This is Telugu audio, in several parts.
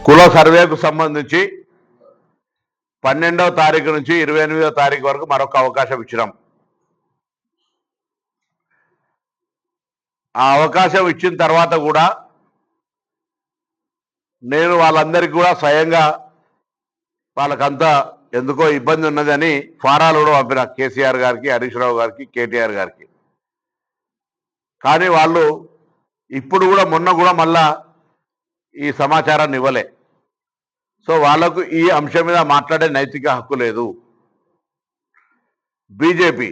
కుల సర్వేకు సంబంధించి 12వ తారీఖు నుంచి 28వ తారీఖు వరకు మరొక అవకాశం ఇచ్చినాం. ఆ అవకాశం ఇచ్చిన తర్వాత కూడా నేను వాళ్ళందరికీ కూడా స్వయంగా వాళ్ళకంతా ఎందుకో ఇబ్బంది ఉన్నదని ఫారాలు కూడా పంపిన కేసీఆర్ గారికి, హరీష్ రావు గారికి, కేటీఆర్ గారికి. కానీ వాళ్ళు ఇప్పుడు కూడా మొన్న కూడా మళ్ళా ఈ సమాచారాన్ని ఇవ్వలే. సో వాళ్లకు ఈ అంశం మీద మాట్లాడే నైతిక హక్కు లేదు. బీజేపీ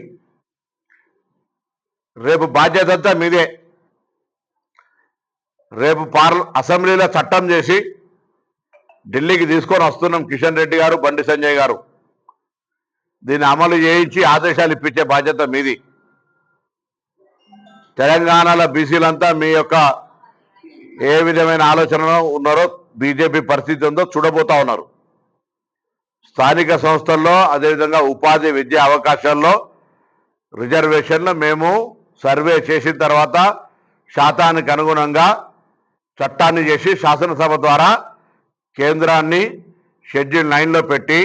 రేపు బాధ్యత అంతా మీదే. రేపు అసెంబ్లీలో చట్టం చేసి ఢిల్లీకి తీసుకొని వస్తున్నాం. కిషన్ రెడ్డి గారు, బండి సంజయ్ గారు దీన్ని అమలు చేయించి ఆదేశాలు ఇప్పించే బాధ్యత మీది. తెలంగాణలో బీసీలంతా మీ యొక్క ఏ విధమైన ఆలోచనలో ఉన్నారో, బీజేపీ పరిస్థితి ఉందో చూడబోతా ఉన్నారు. స్థానిక సంస్థల్లో, అదేవిధంగా ఉపాధి విద్యా అవకాశాల్లో రిజర్వేషన్లు మేము సర్వే చేసిన తర్వాత శాతానికి అనుగుణంగా చట్టాన్ని చేసి శాసనసభ ద్వారా కేంద్రాన్ని షెడ్యూల్ 9లో పెట్టి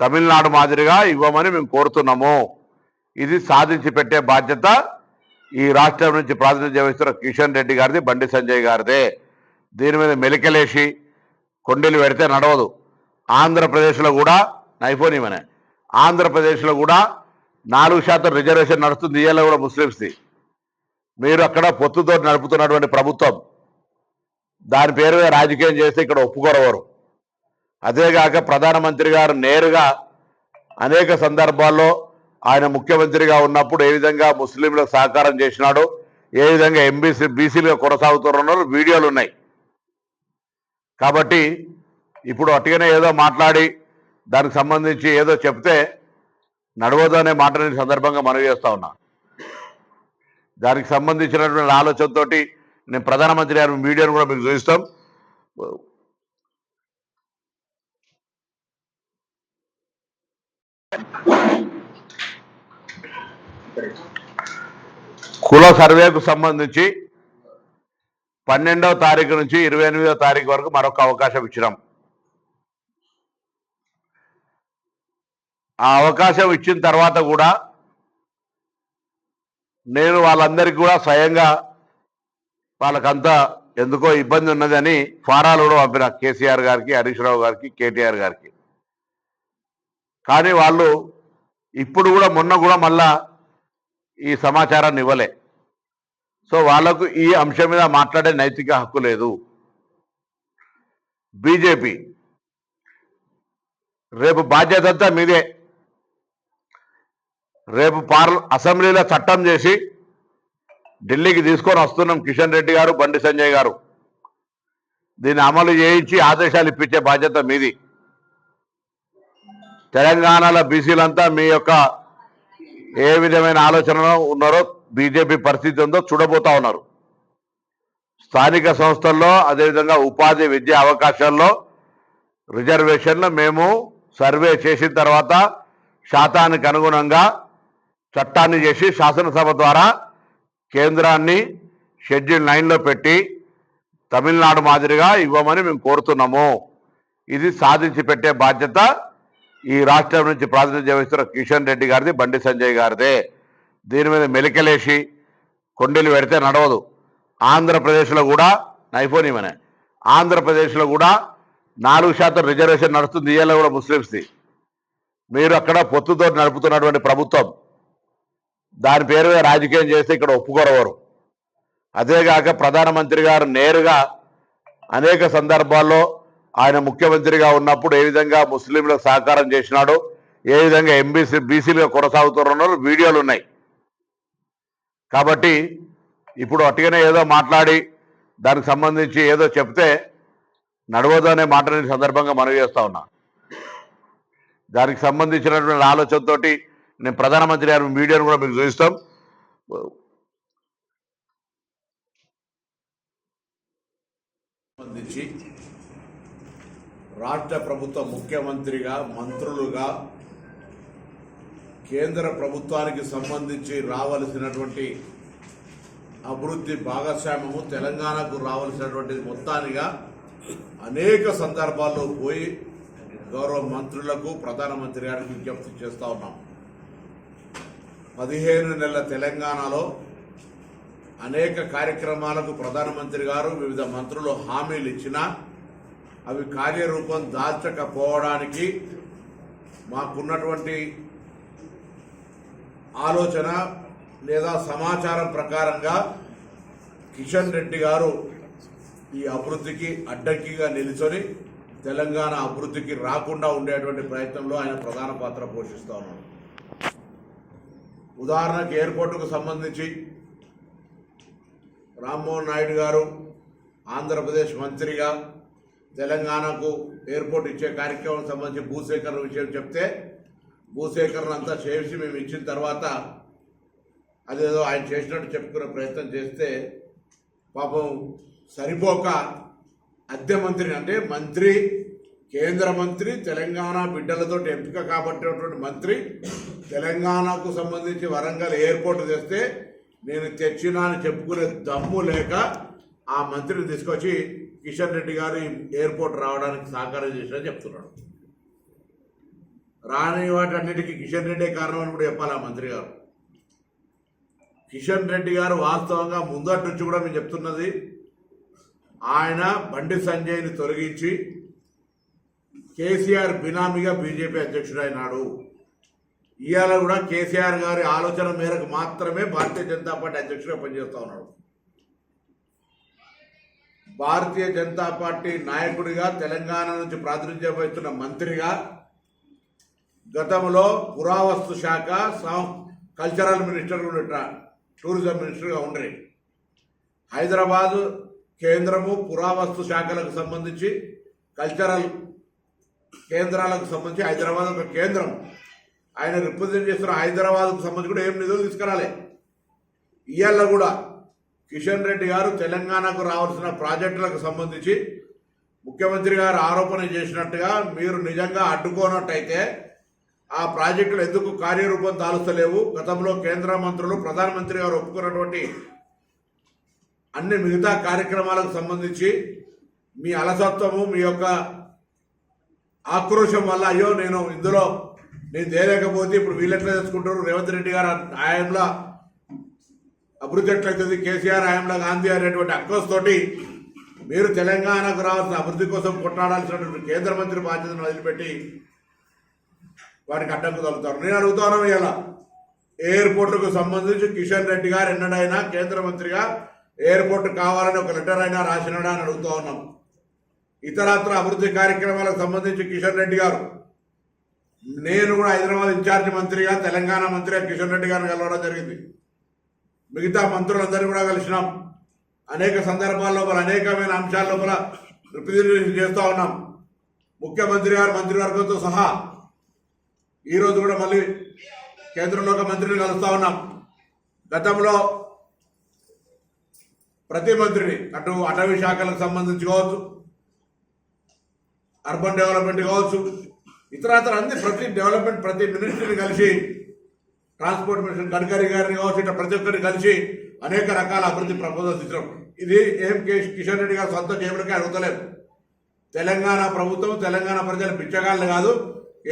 తమిళనాడు మాదిరిగా ఇవ్వమని మేము కోరుతున్నాము. ఇది సాధించి పెట్టే బాధ్యత ఈ రాష్ట్రం నుంచి ప్రాతినిధ్యం వహిస్తున్న కిషన్ రెడ్డి గారిది, బండి సంజయ్ గారిదే. దీని మీద మెలికలేసి కొండలు పెడితే నడవదు. ఆంధ్రప్రదేశ్లో కూడా నైఫోనిమనే ఆంధ్రప్రదేశ్లో కూడా 4% రిజర్వేషన్ నడుస్తుంది. ఇవాళ కూడా ముస్లిమ్స్ది. మీరు అక్కడ పొత్తుతో నడుపుతున్నటువంటి ప్రభుత్వం దాని పేరు మీద రాజకీయం చేస్తే ఇక్కడ ఒప్పుకోరవరు. అదేగాక ప్రధానమంత్రి గారు నేరుగా అనేక సందర్భాల్లో ఆయన ముఖ్యమంత్రిగా ఉన్నప్పుడు ఏ విధంగా ముస్లింలకు సహకారం చేసినాడో, ఏ విధంగా బీసీలుగా కొనసాగుతున్నారో వీడియోలు ఉన్నాయి. కాబట్టి ఇప్పుడు అటుగానే ఏదో మాట్లాడి దానికి సంబంధించి ఏదో చెప్తే నడవదు అనే మాటని సందర్భంగా మనవి చేస్తా ఉన్నా. దానికి సంబంధించినటువంటి ఆలోచనతో నేను ప్రధానమంత్రి గారి వీడియోను కూడా మీకు చూపిస్తాం. కుల సర్వేకు సంబంధించి 12వ తారీఖు నుంచి 28వ తారీఖు వరకు మరొక అవకాశం ఇచ్చినాం. ఆ అవకాశం ఇచ్చిన తర్వాత కూడా నేను వాళ్ళందరికీ కూడా స్వయంగా వాళ్ళకంతా ఎందుకో ఇబ్బంది ఉన్నదని ఫారాలు కూడా పంపిన కేసీఆర్ గారికి, హరీష్ రావు గారికి, కేటీఆర్ గారికి. కానీ వాళ్ళు ఇప్పుడు కూడా మొన్న కూడా మళ్ళా ఈ సమాచారాన్ని ఇవ్వలే. సో వాళ్లకు ఈ అంశం మీద మాట్లాడే నైతిక హక్కు లేదు. బీజేపీ రేపు బాధ్యత అంతా మీదే. రేపు అసెంబ్లీలో చట్టం చేసి ఢిల్లీకి తీసుకొని వస్తున్నాం. కిషన్ రెడ్డి గారు, బండి సంజయ్ గారు దీన్ని అమలు చేయించి ఆదేశాలు ఇప్పించే బాధ్యత మీది. తెలంగాణలో బీసీలంతా మీ యొక్క ఏ విధమైన ఆలోచనలో ఉన్నారో, బీజేపీ పరిస్థితి ఉందో చూడబోతా ఉన్నారు. స్థానిక సంస్థల్లో, అదేవిధంగా ఉపాధి విద్యా అవకాశాల్లో రిజర్వేషన్లు మేము సర్వే చేసిన తర్వాత శాతానికి అనుగుణంగా చట్టాన్ని చేసి శాసనసభ ద్వారా కేంద్రాన్ని షెడ్యూల్ 9లో పెట్టి తమిళనాడు మాదిరిగా ఇవ్వమని మేము కోరుతున్నాము. ఇది సాధించి పెట్టే బాధ్యత ఈ రాష్ట్రం నుంచి ప్రాతినిధ్యం వహిస్తున్న కిషన్ రెడ్డి గారిది, బండి సంజయ్ గారిదే. దీని మీద మెలికలేసి కొండలు పెడితే నడవదు. ఆంధ్రప్రదేశ్లో కూడా నైఫోనిమనే ఆంధ్రప్రదేశ్లో కూడా 4% రిజర్వేషన్ నడుస్తుంది. ఇవాళ కూడా ముస్లిమ్స్ది. మీరు అక్కడ పొత్తుతో నడుపుతున్నటువంటి ప్రభుత్వం దాని పేరు మీద రాజకీయం చేస్తే ఇక్కడ ఒప్పుకోరవరు. అదేగాక ప్రధానమంత్రి గారు నేరుగా అనేక సందర్భాల్లో ఆయన ముఖ్యమంత్రిగా ఉన్నప్పుడు ఏ విధంగా ముస్లింలకు సహకారం చేసినాడో, ఏ విధంగా బీసీలుగా కొనసాగుతున్నారో వీడియోలు ఉన్నాయి. కాబట్టి ఇప్పుడు అటుగానే ఏదో మాట్లాడి దానికి సంబంధించి ఏదో చెప్తే నడవదు అనే మాటని సందర్భంగా మనవి చేస్తా ఉన్నా. దానికి సంబంధించినటువంటి ఆలోచనతో నేను ప్రధానమంత్రి గారి వీడియోను కూడా మీకు చూపిస్తాం. రాష్ట్ర ప్రభుత్వ ముఖ్యమంత్రిగా, మంత్రులుగా కేంద్ర ప్రభుత్వానికి సంబంధించి రావాల్సినటువంటి అభివృద్ధి భాగస్వామ్యము, తెలంగాణకు రావాల్సినటువంటి మొత్తానిగా అనేక సందర్భాల్లో పోయి గౌరవ మంత్రులకు ప్రధానమంత్రి గారికి విజ్ఞప్తి చేస్తూ ఉన్నాం. 15 నెలల తెలంగాణలో అనేక కార్యక్రమాలకు ప్రధానమంత్రి గారు వివిధ మంత్రులు హామీలు ఇచ్చినా అవి కార్యరూపం దాల్చకపోవడానికి మాకున్నటువంటి ఆలోచన లేదా సమాచారం ప్రకారంగా కిషన్ రెడ్డి గారు ఈ అభివృద్ధికి అడ్డంకిగా నిలుచొని తెలంగాణ అభివృద్ధికి రాకుండా ఉండేటువంటి ప్రయత్నంలో ఆయన ప్రధాన పాత్ర పోషిస్తూ ఉన్నారు. ఉదాహరణకు ఎయిర్పోర్టుకు సంబంధించి రామ్మోహన్ నాయుడు గారు ఆంధ్రప్రదేశ్ మంత్రిగా తెలంగాణకు ఎయిర్పోర్ట్ ఇచ్చే కార్యక్రమం సంబంధించి భూసేకరణ విషయం చెప్తే భూసేకరణ అంతా చేసి మేము ఇచ్చిన తర్వాత అదేదో ఆయన చేసినట్టు చెప్పుకునే ప్రయత్నం చేస్తే పాపం సరిపోక అద్దె మంత్రి అంటే మంత్రి కేంద్ర మంత్రి తెలంగాణ బిడ్డలతో ఎంపిక కాబట్టినటువంటి మంత్రి తెలంగాణకు సంబంధించి వరంగల్ ఎయిర్పోర్ట్ తెస్తే నేను తెచ్చినా అని చెప్పుకునే దమ్ము లేక ఆ మంత్రిని తీసుకొచ్చి కిషన్ రెడ్డి గారు ఎయిర్పోర్ట్ రావడానికి సహకారం చేసినని చెప్తున్నాడు. రాని వాటన్నిటికీ కిషన్ రెడ్డి కారణం అని కూడా చెప్పాలి ఆ మంత్రి గారు. కిషన్ రెడ్డి గారు వాస్తవంగా ముందటి నుంచి కూడా మేము చెప్తున్నది ఆయన బండి సంజయ్ని తొలగించి కేసీఆర్ బినామీగా బీజేపీ అధ్యక్షుడు అయినాడు. ఇవాళ కూడా కేసీఆర్ గారి ఆలోచన మేరకు మాత్రమే భారతీయ జనతా పార్టీ అధ్యక్షుడిగా పనిచేస్తూ ఉన్నాడు. భారతీయ జనతా పార్టీ నాయకుడిగా తెలంగాణ నుంచి ప్రాతినిధ్యం వహిస్తున్న మంత్రిగా గతంలో పురావస్తు శాఖ కల్చరల్ మినిస్టర్ టూరిజం మినిస్టర్గా ఉండ్రి. హైదరాబాద్ కేంద్రము పురావస్తు శాఖలకు సంబంధించి కల్చరల్ కేంద్రాలకు సంబంధించి హైదరాబాద్ ఒక కేంద్రం. ఆయన రిప్రజెంట్ చేస్తున్న హైదరాబాద్కు సంబంధించి కూడా ఏం నిధులు తీసుకురాలే. ఇవాళ కూడా కిషన్ రెడ్డి గారు తెలంగాణకు రావాల్సిన ప్రాజెక్టులకు సంబంధించి ముఖ్యమంత్రి గారు ఆరోపణ చేసినట్టుగా మీరు నిజంగా అడ్డుకోనట్టయితే ఆ ప్రాజెక్టులు ఎందుకు కార్యరూపం దాలుస్తలేవు? గతంలో కేంద్ర మంత్రులు ప్రధానమంత్రి గారు ఒప్పుకున్నటువంటి అన్ని మిగతా కార్యక్రమాలకు సంబంధించి మీ అలసత్వము మీ యొక్క ఆక్రోశం వల్ల అయ్యో నేను తేలేకపోతే ఇప్పుడు వీళ్ళెట్లా తెచ్చుకుంటారు, రేవంత్ రెడ్డి గారు హయాంలో అభివృద్ధి ఎట్లయితుంది, కేసీఆర్ హయాంలో గాంధీ అనేటువంటి అక్కస్తోటి మీరు తెలంగాణకు రావాల్సిన అభివృద్ధి కోసం కొట్లాడాల్సినటువంటి కేంద్ర మంత్రి బాధ్యతను వదిలిపెట్టి వారికి అడ్డంకు తగ్గుతారు. నేను అడుగుతాను, ఇలా ఎయిర్పోర్టుకు సంబంధించి కిషన్ రెడ్డి గారు ఎన్నడైనా కేంద్ర మంత్రిగా ఎయిర్పోర్ట్ కావాలని ఒక లెటర్ అయినా రాసినాడా అని అడుగుతూ ఉన్నాం. ఇతరత్ర అభివృద్ధి కార్యక్రమాలకు సంబంధించి కిషన్ రెడ్డి గారు, నేను కూడా హైదరాబాద్ ఇన్ఛార్జి మంత్రిగా తెలంగాణ మంత్రిగా కిషన్ రెడ్డి గారిని కలవడం జరిగింది. మిగతా మంత్రులందరూ కూడా కలిసినాం. అనేక సందర్భాల లోపల అనేకమైన అంశాల లోపల రిప్రజెంటేషన్ చేస్తూ ఉన్నాం. ముఖ్యమంత్రి గారు మంత్రివర్గంతో సహా ఈరోజు కూడా మళ్ళీ కేంద్రంలో ఒక మంత్రిని కలుస్తూ ఉన్నాం. గతంలో ప్రతి మంత్రిని అటు అటవీ శాఖలకు సంబంధించి కావచ్చు, అర్బన్ డెవలప్మెంట్ కావచ్చు, ఇతరత్ర అన్ని ప్రతి డెవలప్మెంట్ ప్రతి మినిస్ట్రీని కలిసి ట్రాన్స్పోర్ట్ మినిస్టర్ గడ్కరీ గారిని కావచ్చు, ఇట్లా ప్రతి ఒక్కరిని కలిసి అనేక రకాల అభివృద్ధి ప్రపోజల్స్ ఇచ్చాం. ఇది ఏం కిషన్ రెడ్డి గారు సొంత జేబులకే అడుగుతలేదు. తెలంగాణ ప్రభుత్వం తెలంగాణ ప్రజల పిచ్చగాళ్ళు కాదు,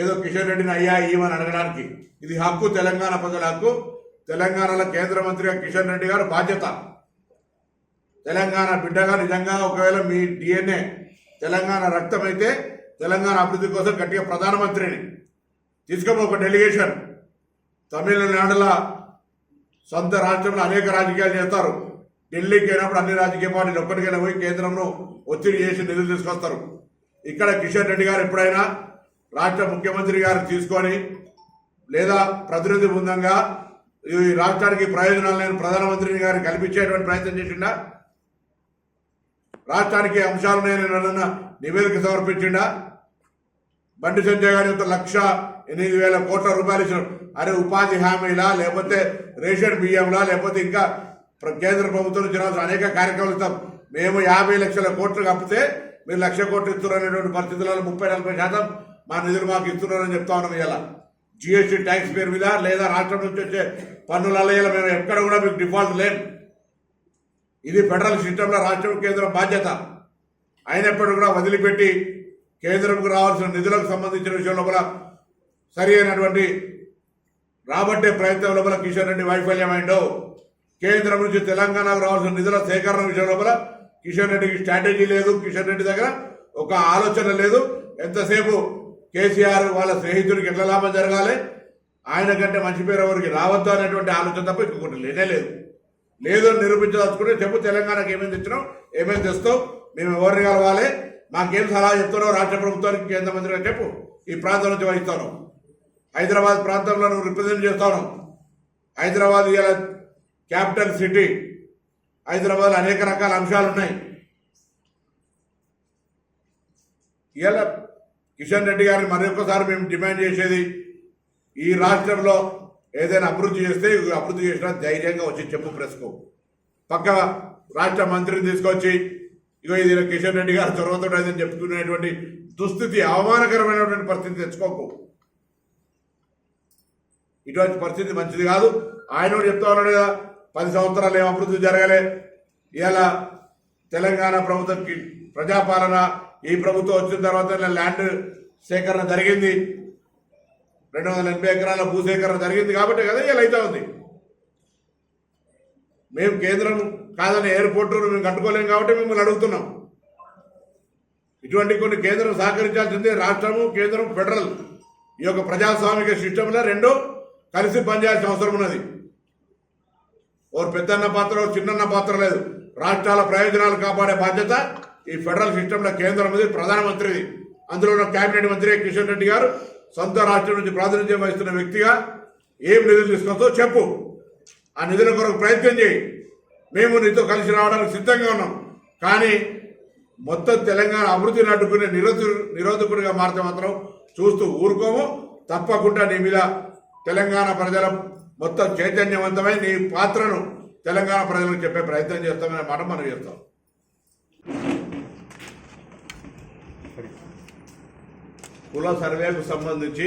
ఏదో కిషన్ రెడ్డిని అయ్యా ఇవ్వమని అడగడానికి. ఇది హక్కు, తెలంగాణ ప్రజల హక్కు. తెలంగాణలో కేంద్ర మంత్రిగా కిషన్ రెడ్డి గారు బాధ్యత. తెలంగాణ బిడ్డగా నిజంగా ఒకవేళ మీ డిఎన్ఏ తెలంగాణ రక్తం అయితే తెలంగాణ అభివృద్ధి కోసం గట్టిగా ప్రధానమంత్రిని తీసుకుని ఒక డెలిగేషన్ తమిళనాడులో సొంత రాష్ట్రంలో అనేక రాజకీయాలు చేస్తారు. ఢిల్లీకి అయినప్పుడు అన్ని రాజకీయ పార్టీలు ఒక్కటికైనా పోయి కేంద్రంలో ఒత్తిడి చేసి నిధులు తీసుకొస్తారు. ఇక్కడ కిషన్ రెడ్డి గారు ఎప్పుడైనా రాష్ట్ర ముఖ్యమంత్రి గారు తీసుకొని లేదా ప్రతినిధి బృందంగా ఈ రాష్ట్రానికి ప్రయోజనాలు లేని ప్రధానమంత్రిని గారిని కల్పించేటువంటి ప్రయత్నం చేసిండా? రాష్ట్రానికి అంశాలు నేను నివేదిక సమర్పించిండా? బండి సంజయ్ గారి 1,08,000 కోట్ల రూపాయలు ఇచ్చిన అరే ఉపాధి హామీలా, లేకపోతే రేషన్ బియ్యంలా, లేకపోతే ఇంకా కేంద్ర ప్రభుత్వం నుంచి రావాల్సిన అనేక కార్యక్రమాలు ఇస్తాం. మేము 50 లక్షల కోట్లు కప్పితే మీరు 1,00,000 కోట్లు ఇస్తున్నారనేటువంటి పరిస్థితులలో 30-40% మా నిధులు మాకు ఇస్తున్నారని చెప్తా ఉన్నాం. ఇలా జిఎస్టీ ట్యాక్స్ పేరు మీద లేదా రాష్ట్రం నుంచి వచ్చే పన్నులలో ఇలా మేము ఎక్కడ కూడా మీకు డిఫాల్ట్ లేం. ఇది ఫెడరల్ సిస్టంలో రాష్ట్రం కేంద్రం బాధ్యత. అయినప్పటికీ కూడా వదిలిపెట్టి కేంద్రంకు రావాల్సిన నిధులకు సంబంధించిన విషయం లోపల సరి అయినటువంటి రాబట్టే ప్రయత్నం లోపల కిషన్ రెడ్డి వైఫల్యమైందో, కేంద్రం నుంచి తెలంగాణకు రావాల్సిన నిధుల సేకరణ విషయం లోపల కిషన్ రెడ్డికి స్ట్రాటజీ లేదు, కిషన్ రెడ్డి దగ్గర ఒక ఆలోచన లేదు. ఎంతసేపు కేసీఆర్ వాళ్ళ స్నేహితుడికి ఎట్లా లాభం జరగాలి, ఆయన కంటే మంచి పేరు ఎవరికి రావద్దు అనేటువంటి ఆలోచన తప్ప ఇంకొకటి లేనే లేదు. లేదు అని నిరూపించదలుచుకుంటే చెప్పు, తెలంగాణకు ఏమేమి తెచ్చినావు, ఏమేమి తెస్తావు, మేము ఎవరిని కలవాలి, మాకేం సలహా చెప్తున్నావు రాష్ట్ర ప్రభుత్వానికి, కేంద్ర మంత్రిగా చెప్పు. ఈ ప్రాంతం నుంచి వహిస్తాను, హైదరాబాద్ ప్రాంతంలో నువ్వు రిప్రజెంట్ చేస్తాను. హైదరాబాద్ ఇలా క్యాపిటల్ సిటీ, హైదరాబాద్ అనేక రకాల అంశాలు ఉన్నాయి. ఇలా కిషన్ రెడ్డి గారిని మరొకసారి మేము డిమాండ్ చేసేది, ఈ రాష్ట్రంలో ఏదైనా అభివృద్ధి చేస్తే అభివృద్ధి చేసినా ధైర్యంగా వచ్చి చెప్పు ప్రెస్కు. పక్క రాష్ట్ర మంత్రిని తీసుకొచ్చి ఇగో ఇది కిషన్ రెడ్డి గారు చొరవతో అని చెప్పుకునేటువంటి దుస్థితి, అవమానకరమైనటువంటి పరిస్థితి తెచ్చుకోకు. ఇటువంటి పరిస్థితి మంచిది కాదు. ఆయన చెప్తా ఉన్నాడు కదా, 10 సంవత్సరాలు ఏం అభివృద్ధి జరగలే. ఇలా తెలంగాణ ప్రభుత్వంకి ప్రజాపాలన, ఈ ప్రభుత్వం వచ్చిన తర్వాత ల్యాండ్ సేకరణ జరిగింది, 280 ఎకరాల భూసేకరణ జరిగింది కాబట్టి కదా ఇలా అయితే ఉంది. మేము కేంద్రం కాదని ఎయిర్పోర్టు మేము కట్టుకోలేము కాబట్టి మిమ్మల్ని అడుగుతున్నాం. ఇటువంటి కొన్ని కేంద్రం సహకరించాల్సిందే. రాష్ట్రము, కేంద్రం, ఫెడరల్ ఈ యొక్క ప్రజాస్వామిక సిస్టంలో రెండు కలిసి పనిచేయాల్సిన అవసరం ఉన్నది. ఓరు పెద్దన్న పాత్ర, ఓరు చిన్నన్న పాత్ర లేదు. రాష్ట్రాల ప్రయోజనాలు కాపాడే బాధ్యత ఈ ఫెడరల్ సిస్టంలో కేంద్రం మీద ప్రధానమంత్రిది. అందులో ఉన్న కేబినెట్ మంత్రి కిషన్ రెడ్డి గారు సొంత రాష్ట్రం నుంచి ప్రాతినిధ్యం వహిస్తున్న వ్యక్తిగా ఏం నిధులు తీసుకొస్తో చెప్పు, ఆ నిధుల కొరకు ప్రయత్నం చేయి. మేము నీతో కలిసి రావడానికి సిద్ధంగా ఉన్నాం. కానీ మొత్తం తెలంగాణ అభివృద్ధిని అడ్డుకునే నిరోధకుడిగా మారితే మాత్రం చూస్తూ ఊరుకోము. తప్పకుండా నీ మీద తెలంగాణ ప్రజల మొత్తం చైతన్యవంతమై నీ పాత్రను తెలంగాణ ప్రజలకు చెప్పే ప్రయత్నం చేస్తామనే మాట మనం చేస్తాం. కుల సర్వేకు సంబంధించి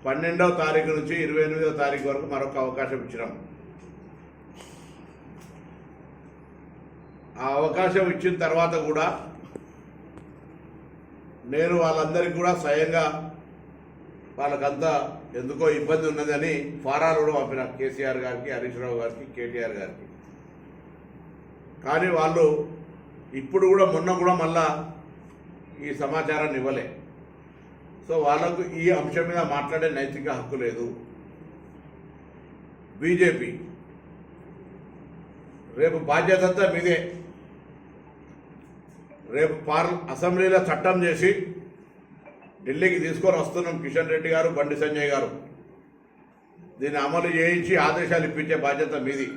12వ తారీఖు నుంచి 28వ తారీఖు వరకు మరొక అవకాశం ఇచ్చినాం. ఆ అవకాశం ఇచ్చిన తర్వాత కూడా నేను వాళ్ళందరికీ కూడా స్వయంగా వాళ్ళకంతా ఎందుకో ఇబ్బంది ఉన్నదని ఫారాలు కూడా పంపిన కేసీఆర్ గారికి, హరీష్ రావు గారికి, కేటీఆర్ గారికి. కానీ వాళ్ళు ఇప్పుడు కూడా మొన్న కూడా మళ్ళా ఈ సమాచారాన్ని ఇవ్వలే. సో వాళ్ళకు ఈ అంశం మీద మాట్లాడే నైతిక హక్కు లేదు. బీజేపీ రేపు బాధ్యత అంతా మీదే. రేపు అసెంబ్లీలో చట్టం చేసి ఢిల్లీకి తీసుకొని వస్తున్నాం. కిషన్ రెడ్డి గారు, బండి సంజయ్ గారు దీన్ని అమలు చేయించి ఆదేశాలు ఇప్పించే బాధ్యత మీది.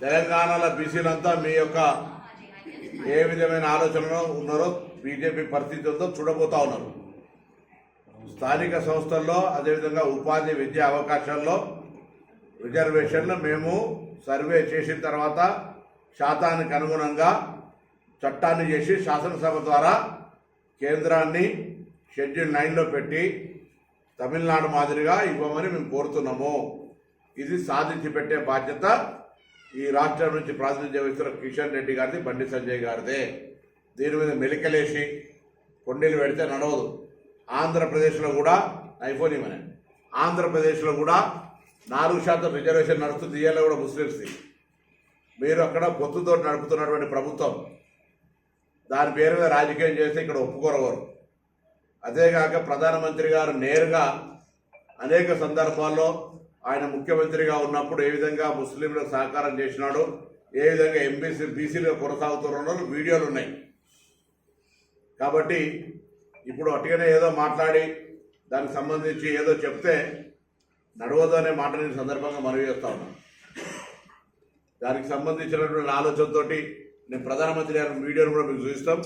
తెలంగాణలో బీసీలంతా మీ యొక్క ఏ విధమైన ఆలోచనలో ఉన్నారో, బీజేపీ పరిస్థితి ఉందో చూడబోతా ఉన్నారు. స్థానిక సంస్థల్లో, అదేవిధంగా ఉపాధి విద్యా అవకాశాల్లో రిజర్వేషన్లు మేము సర్వే చేసిన తర్వాత శాతానికి అనుగుణంగా చట్టాన్ని చేసి శాసనసభ ద్వారా కేంద్రాన్ని షెడ్యూల్ 9లో పెట్టి తమిళనాడు మాదిరిగా ఇవ్వమని మేము కోరుతున్నాము. ఇది సాధించి పెట్టే బాధ్యత ఈ రాష్ట్రం నుంచి ప్రాతినిధ్యం వహిస్తున్న కిషన్ రెడ్డి గారిది, బండి సంజయ్ గారిదే. దీని మీద మెలికలేసి కొండీలు పెడితే నడవదు. ఆంధ్రప్రదేశ్లో కూడా నైఫోనిమనే ఆంధ్రప్రదేశ్లో కూడా 4% రిజర్వేషన్ నడుస్తుంది. ఇవాళ కూడా ముస్లిమ్స్ది. మీరు అక్కడ పొత్తుతో నడుపుతున్నటువంటి ప్రభుత్వం దాని పేరు మీద రాజకీయం చేస్తే ఇక్కడ ఒప్పుకోరవరు. అదేగాక ప్రధానమంత్రి గారు నేరుగా అనేక సందర్భాల్లో ఆయన ముఖ్యమంత్రిగా ఉన్నప్పుడు ఏ విధంగా ముస్లింలకు సహకారం చేసినాడో, ఏ విధంగా బీసీలుగా కొనసాగుతున్నారో వీడియోలు ఉన్నాయి. కాబట్టి ఇప్పుడు అటుగానే ఏదో మాట్లాడి దానికి సంబంధించి ఏదో చెప్తే నడవదు అనే మాట నేను సందర్భంగా మనవి చేస్తా ఉన్నాను. దానికి సంబంధించినటువంటి ఆలోచనతో నేను ప్రధానమంత్రి గారి వీడియోను కూడా మీకు చూపిస్తాం.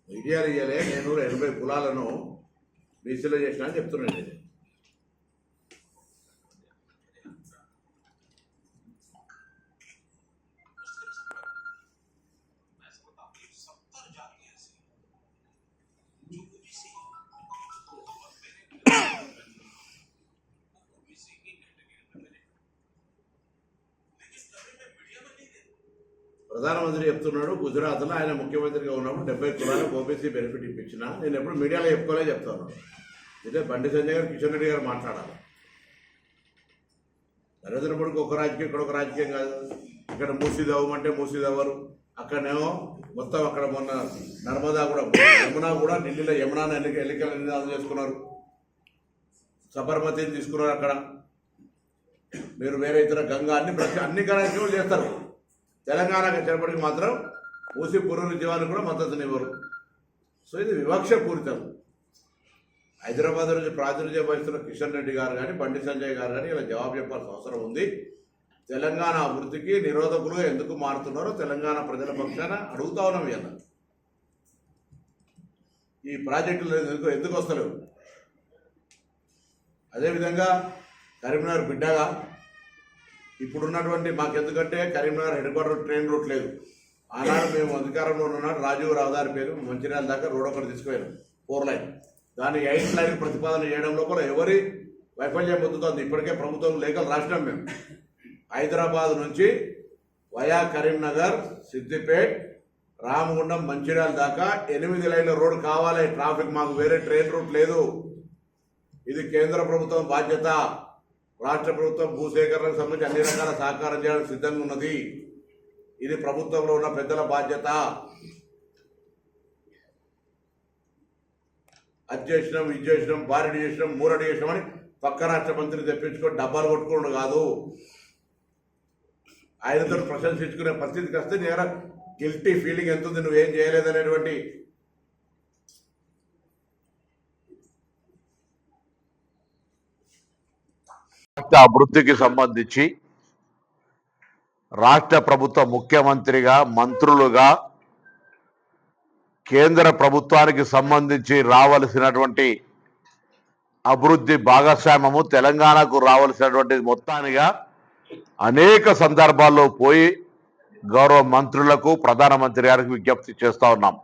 మీడియాలు ఇయ్యలే, నేను 80 కులాలను బీసీలో చేసిన అని చెప్తున్నాను నేను. ప్రధానమంత్రి చెప్తున్నాడు, గుజరాత్లో ఆయన ముఖ్యమంత్రిగా ఉన్నప్పుడు 70 కులాలకు ఓబీసీ బెనిఫిట్ ఇప్పించిన. నేను ఎప్పుడు మీడియాలో చెప్పుకోలే చెప్తాను. ఇదే బండి సంజయ్ గారు, కిషన్ రెడ్డి గారు మాట్లాడాలి. నరేంద్రమోడీకి ఒక రాజకీయం, ఇక్కడ ఒక రాజకీయం కాదు. ఇక్కడ మూసీది అవ్వమంటే మూసీది అవ్వరు. అక్కడనేమో మొత్తం అక్కడ మొన్న నర్మదా కూడా, యమునా కూడా, ఢిల్లీలో యమునాను ఎన్నికల నినాదం చేసుకున్నారు. సబర్మతిని తీసుకున్నారు. అక్కడ మీరు వేరే ఇతర గంగా అన్ని కార్యక్రమాలు చేస్తారు. తెలంగాణకు వచ్చేటప్పటికి మాత్రం మూసి పునరుజ్జీవానికి కూడా మద్దతునివ్వరు. సో ఇది వివక్ష పూరితం. హైదరాబాద్ నుంచి ప్రాతినిధ్యం వహిస్తున్న కిషన్ రెడ్డి గారు కానీ, బండి సంజయ్ గారు కానీ ఇలా జవాబు చెప్పాల్సిన అవసరం ఉంది. తెలంగాణ అభివృద్ధికి నిరోధకులుగా ఎందుకు మారుతున్నారో తెలంగాణ ప్రజల పక్షాన అడుగుతా ఉన్నాం. ఇలా ఈ ప్రాజెక్టులు ఎందుకు వస్తలేవు? అదేవిధంగా కరీంనగర్ బిడ్డగా ఇప్పుడున్నటువంటి మాకెందుకంటే Karimnagar head quarter train route లేదు. ఆనాడు మేము అధికారంలో ఉన్నాడు రాజీవ్ రహదారి పేరు మంచిర్యాల దాకా రోడ్ ఒకటి తీసుకుపోయాను, 4 లైన్. దాన్ని 8 లైన్ ప్రతిపాదన చేయడం లోపల ఎవరి వైఫల్యం పొందుతుంది. ఇప్పటికే ప్రభుత్వం లేఖలు రాసినాం మేము. హైదరాబాద్ నుంచి వయా కరీంనగర్, సిద్దిపేట్, రామగుండం, మంచిర్యాల దాకా 8 లైన్ల రోడ్డు కావాలి. ట్రాఫిక్ మాకు వేరే ట్రైన్ రూట్ లేదు. ఇది కేంద్ర ప్రభుత్వం బాధ్యత. రాష్ట్ర ప్రభుత్వం భూసేకరణకు సంబంధించి అన్ని రకాల సహకారం చేయడానికి సిద్ధంగా ఉన్నది. ఇది ప్రభుత్వంలో ఉన్న పెద్దల బాధ్యత. అది చేసినాం, ఇది చేసినాం, బారెడి చేసినాం, మూరడి చేసినాం అని పక్క రాష్ట్ర మంత్రి తెప్పించుకొని డబ్బాలు కొట్టుకోవడం కాదు. ఆయనతో ప్రశంసించుకునే పరిస్థితికి వస్తే నేర గిల్టీ ఫీలింగ్ ఎంత ఉంది, నువ్వేం చేయలేదనేటువంటి అభివృద్ధికి సంబంధించి రాష్ట్ర ప్రభుత్వ ముఖ్యమంత్రిగా, మంత్రులుగా కేంద్ర ప్రభుత్వానికి సంబంధించి రావలసినటువంటి అభివృద్ధి భాగస్వామ్యము తెలంగాణకు రావలసినటువంటి మొత్తానిగా అనేక సందర్భాల్లో పోయి గౌరవ మంత్రులకు, ప్రధానమంత్రి గారికి విజ్ఞప్తి చేస్తూ ఉన్నాం.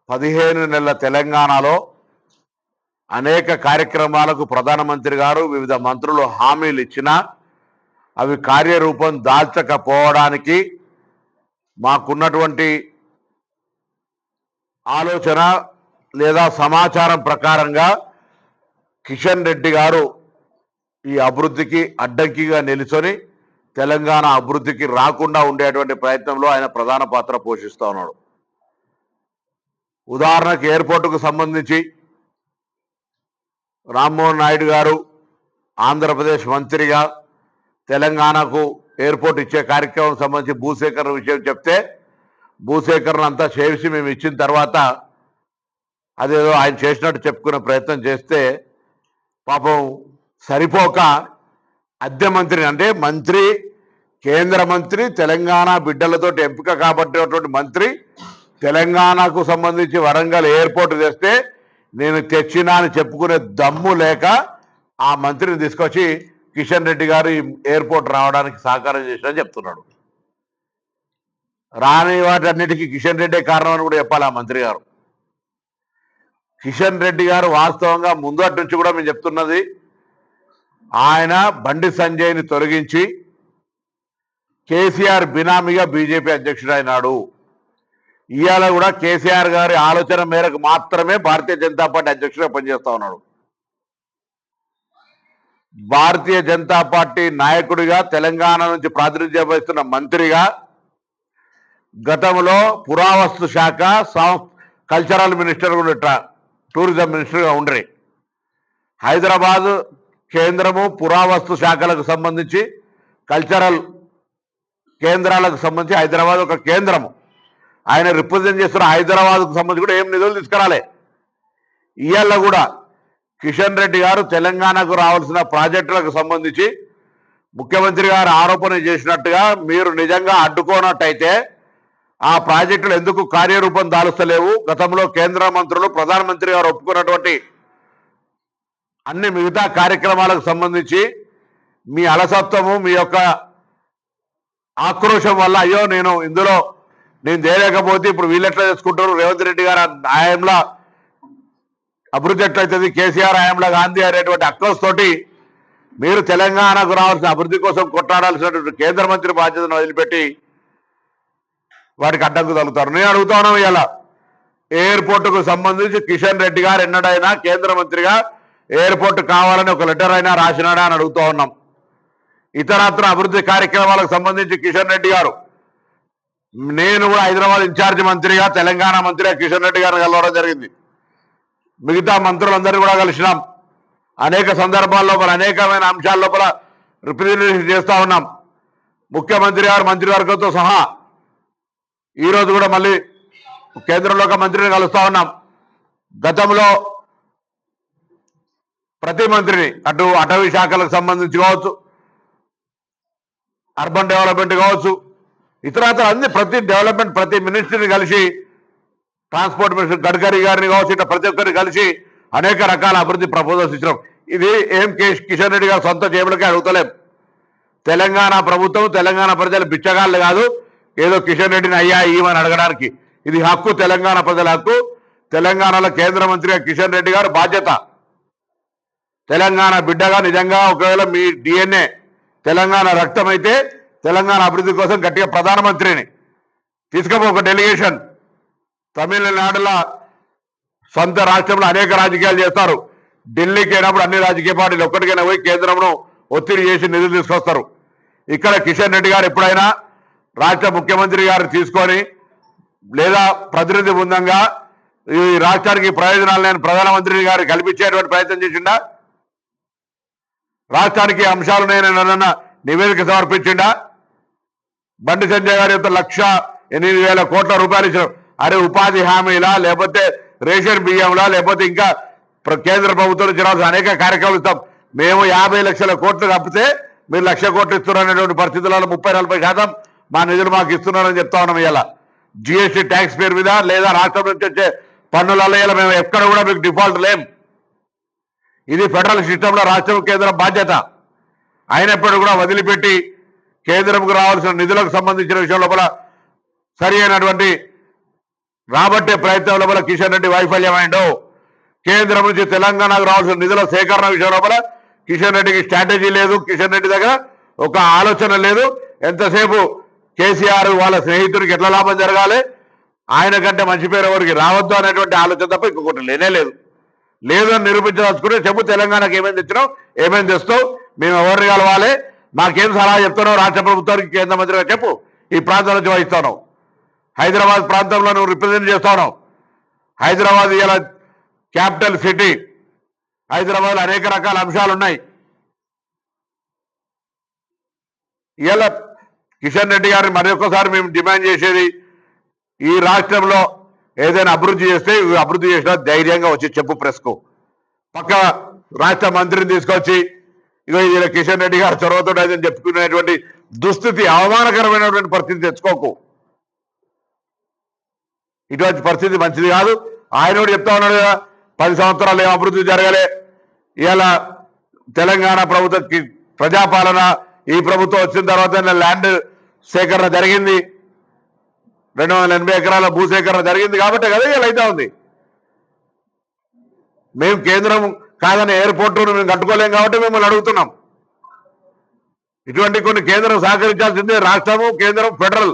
15 నెలల తెలంగాణలో అనేక కార్యక్రమాలకు ప్రధానమంత్రి గారు, వివిధ మంత్రులు హామీలు ఇచ్చినా అవి కార్యరూపం దాల్చకపోవడానికి మాకున్నటువంటి ఆలోచన లేదా సమాచారం ప్రకారంగా కిషన్ రెడ్డి గారు ఈ అభివృద్ధికి అడ్డంకిగా నిలుచొని తెలంగాణ అభివృద్ధికి రాకుండా ఉండేటువంటి ప్రయత్నంలో ఆయన ప్రధాన పాత్ర పోషిస్తూ ఉన్నాడు. ఉదాహరణకు ఎయిర్పోర్టుకు సంబంధించి రామ్మోహన్ నాయుడు గారు ఆంధ్రప్రదేశ్ మంత్రిగా తెలంగాణకు ఎయిర్పోర్ట్ ఇచ్చే కార్యక్రమం సంబంధించి భూసేకరణ విషయం చెప్తే భూసేకరణ అంతా చేసి మేము ఇచ్చిన తర్వాత అదేదో ఆయన చేసినట్టు చెప్పుకునే ప్రయత్నం చేస్తే పాపం సరిపోక అద్దె మంత్రి, అంటే మంత్రి, కేంద్ర మంత్రి, తెలంగాణ బిడ్డలతో ఎంపిక కాబట్టినటువంటి మంత్రి తెలంగాణకు సంబంధించి వరంగల్ ఎయిర్పోర్ట్ తెస్తే నేను తెచ్చినా అని చెప్పుకునే దమ్ము లేక ఆ మంత్రిని తీసుకొచ్చి కిషన్ రెడ్డి గారు ఈ ఎయిర్పోర్ట్ రావడానికి సహకారం చేసినని చెప్తున్నాడు. రాని వాటన్నిటికీ కిషన్ రెడ్డి కారణం అని కూడా చెప్పాలి ఆ మంత్రి గారు. కిషన్ రెడ్డి గారు వాస్తవంగా ముందటి నుంచి కూడా మేము చెప్తున్నది, ఆయన బండి సంజయ్ని తొలగించి కేసీఆర్ బినామీగా బీజేపీ అధ్యక్షుడు అయినాడు. ఇవాళ కూడా కేసీఆర్ గారి ఆలోచన మేరకు మాత్రమే భారతీయ జనతా పార్టీ అధ్యక్షుడిగా పనిచేస్తా ఉన్నాడు. భారతీయ జనతా పార్టీ నాయకుడిగా, తెలంగాణ నుంచి ప్రాతినిధ్యం వహిస్తున్న మంత్రిగా, గతంలో పురావస్తు శాఖ, కల్చరల్ మినిస్టర్ కూడా, టూరిజం మినిస్టర్గా ఉండ్రి. హైదరాబాద్ కేంద్రము పురావస్తు శాఖలకు సంబంధించి, కల్చరల్ కేంద్రాలకు సంబంధించి హైదరాబాద్ ఒక కేంద్రము. ఆయన రిప్రజెంట్ చేస్తున్న హైదరాబాద్కు సంబంధించి కూడా ఏం నిధులు తీసుకురాలే. ఇవాళ కూడా కిషన్ రెడ్డి గారు తెలంగాణకు రావాల్సిన ప్రాజెక్టులకు సంబంధించి ముఖ్యమంత్రి గారు ఆరోపణ చేసినట్టుగా మీరు నిజంగా అడ్డుకోనట్టయితే ఆ ప్రాజెక్టులు ఎందుకు కార్యరూపం దాలుస్తలేవు? గతంలో కేంద్ర మంత్రులు ప్రధానమంత్రి గారు ఒప్పుకున్నటువంటి అన్ని మిగతా కార్యక్రమాలకు సంబంధించి మీ అలసత్వము, మీ యొక్క ఆక్రోశం వల్ల అయ్యో నేను చేయలేకపోతే ఇప్పుడు వీళ్ళెట్లా చేసుకుంటారు, రేవంత్ రెడ్డి గారు హయాంలో అభివృద్ధి ఎట్లయితుంది, కేసీఆర్ హయాంలో గాంధీ అనేటువంటి అక్రోశ్ తోటి మీరు తెలంగాణకు రావాల్సిన అభివృద్ధి కోసం కొట్లాడాల్సినటువంటి కేంద్ర మంత్రి బాధ్యతను వదిలిపెట్టి వారికి అడ్డంకు తగులుతారు. నేను అడుగుతా ఉన్నాను, ఇలా ఎయిర్పోర్టుకు సంబంధించి కిషన్ రెడ్డి గారు ఎన్నడైనా కేంద్ర మంత్రిగా ఎయిర్పోర్ట్ కావాలని ఒక లెటర్ అయినా రాసినాడా అని అడుగుతూ ఉన్నాం. ఇతరత్ర అభివృద్ధి కార్యక్రమాలకు సంబంధించి కిషన్ రెడ్డి గారు, నేను కూడా హైదరాబాద్ ఇన్ఛార్జి మంత్రిగా తెలంగాణ మంత్రిగా కిషన్ రెడ్డి గారిని కలవడం జరిగింది. మిగతా మంత్రులందరూ కూడా కలిసినాం. అనేక సందర్భాల లోపల అనేకమైన అంశాల లోపల రిప్రజెంటేషన్ చేస్తూ ఉన్నాం. ముఖ్యమంత్రి గారు మంత్రివర్గంతో సహా ఈరోజు కూడా మళ్ళీ కేంద్రంలో ఒక మంత్రిని కలుస్తా ఉన్నాం. గతంలో ప్రతి మంత్రిని అటు అటవీ శాఖలకు సంబంధించి కావచ్చు, అర్బన్ డెవలప్మెంట్ కావచ్చు, ఇతరత్ర అన్ని ప్రతి డెవలప్మెంట్ ప్రతి మినిస్ట్రీని కలిసి, ట్రాన్స్పోర్ట్ మినిస్టర్ గడ్కరీ గారిని కావచ్చు, ఇట్లా ప్రతి ఒక్కరిని కలిసి అనేక రకాల అభివృద్ధి ప్రపోజల్స్ ఇచ్చినాం. ఇది కిషన్ రెడ్డి గారు సొంత జేబులకే అడుగుతలేం. తెలంగాణ ప్రభుత్వం, తెలంగాణ ప్రజలు బిచ్చగాళ్ళు కాదు ఏదో కిషన్ రెడ్డిని అయ్యా ఇవ్వమని అడగడానికి. ఇది హక్కు, తెలంగాణ ప్రజల హక్కు. తెలంగాణలో కేంద్ర మంత్రిగా కిషన్ రెడ్డి గారు బాధ్యత. తెలంగాణ బిడ్డగా నిజంగా ఒకవేళ మీ డిఎన్ఏ తెలంగాణ రక్తం అయితే తెలంగాణ అభివృద్ధి కోసం గట్టిగా ప్రధానమంత్రిని తీసుకపో ఒక డెలిగేషన్. తమిళనాడులో సొంత రాష్ట్రంలో అనేక రాజకీయాలు చేస్తారు. ఢిల్లీకి అయినప్పుడు అన్ని రాజకీయ పార్టీలు ఒక్కటికైనా పోయి కేంద్రంలో ఒత్తిడి చేసి నిధులు తీసుకొస్తారు. ఇక్కడ కిషన్ రెడ్డి గారు ఎప్పుడైనా రాష్ట్ర ముఖ్యమంత్రి గారు తీసుకొని లేదా ప్రతినిధి బృందంగా ఈ రాష్ట్రానికి ప్రయోజనాలు నేను ప్రధానమంత్రి గారు కల్పించేటువంటి ప్రయత్నం చేసిండా? రాష్ట్రానికి అంశాలు నేను నివేదిక సమర్పించిండా? బండి సంజయ్ గారి యొక్క 1,08,000 కోట్ల రూపాయలు ఇచ్చారు. అరే ఉపాధి హామీలా, లేకపోతే రేషన్ బియ్యంలా, లేకపోతే ఇంకా కేంద్ర ప్రభుత్వం ఇచ్చిన అనేక కార్యక్రమాలు ఇస్తాం. మేము 50 లక్షల కోట్లు తప్పితే మీరు 1,00,000 కోట్లు ఇస్తున్నారనేటువంటి పరిస్థితులలో 30-40% మా నిధులు మాకు ఇస్తున్నారని చెప్తా ఉన్నాం. ఇలా జిఎస్టీ ట్యాక్స్ పేరు మీద లేదా రాష్ట్రం నుంచి వచ్చే పన్నులలో ఇలా మేము ఎక్కడ కూడా మీకు డిఫాల్ట్ లేం. ఇది ఫెడరల్ సిస్టంలో రాష్ట్రం కేంద్రం బాధ్యత. అయినప్పటికీ కూడా వదిలిపెట్టి కేంద్రంకు రావాల్సిన నిధులకు సంబంధించిన విషయం లోపల సరి అయినటువంటి రాబట్టే ప్రయత్నం లోపల కిషన్ రెడ్డి వైఫల్యమైండు. కేంద్రం నుంచి తెలంగాణకు రావాల్సిన నిధుల సేకరణ విషయం లోపల కిషన్ రెడ్డికి స్ట్రాటజీ లేదు. కిషన్ రెడ్డి దగ్గర ఒక ఆలోచన లేదు. ఎంతసేపు కేసీఆర్ వాళ్ళ స్నేహితుడికి ఎట్లా లాభం జరగాలి, ఆయన కంటే మంచి పేరు ఎవరికి రావద్దు అనేటువంటి ఆలోచన తప్ప ఇంకొకటి లేనే లేదు. లేదని నిరూపించదలుచుకుంటే చెప్పు, తెలంగాణకు ఏమేమి తెచ్చినావు, ఏమేమి తెస్తావు, మేము ఎవరిని కలవాలి, మాకేం సలహా చెప్తున్నావు రాష్ట్ర ప్రభుత్వానికి, కేంద్ర మంత్రిగా చెప్పు. ఈ ప్రాంతం నుంచి వహిస్తాను. హైదరాబాద్ ప్రాంతంలో నువ్వు రిప్రజెంట్ చేస్తావు. హైదరాబాద్ ఇలా క్యాపిటల్ సిటీ. హైదరాబాద్ అనేక రకాల అంశాలు ఉన్నాయి. ఇలా కిషన్ రెడ్డి గారిని మరొకసారి మేము డిమాండ్ చేసేది, ఈ రాష్ట్రంలో ఏదైనా అభివృద్ధి చేస్తే అభివృద్ధి చేసినా ధైర్యంగా వచ్చి చెప్పు ప్రెస్కు. పక్క రాష్ట్ర మంత్రిని తీసుకొచ్చి ఇగో ఇలా కిషన్ రెడ్డి గారు చొరవతో అని చెప్పుకునేటువంటి దుస్థితి, అవమానకరమైనటువంటి పరిస్థితి తెచ్చుకోకు. ఇటువంటి పరిస్థితి మంచిది కాదు. ఆయన కూడా చెప్తా ఉన్నాడు కదా, 10 సంవత్సరాలు ఏం అభివృద్ధి జరగలే. ఇలా తెలంగాణ ప్రభుత్వ ప్రజాపాలన ఈ ప్రభుత్వం వచ్చిన తర్వాత ల్యాండ్ సేకరణ జరిగింది, 280 ఎకరాల భూసేకరణ జరిగింది కాబట్టి కదా ఇలా అయితే ఉంది. మేము కేంద్రం కాదని ఎయిర్పోర్టును మేము కట్టుకోలేం కాబట్టి మిమ్మల్ని అడుగుతున్నాం. ఇటువంటి కొన్ని కేంద్రం సహకరించాల్సిందే. రాష్ట్రము కేంద్రం ఫెడరల్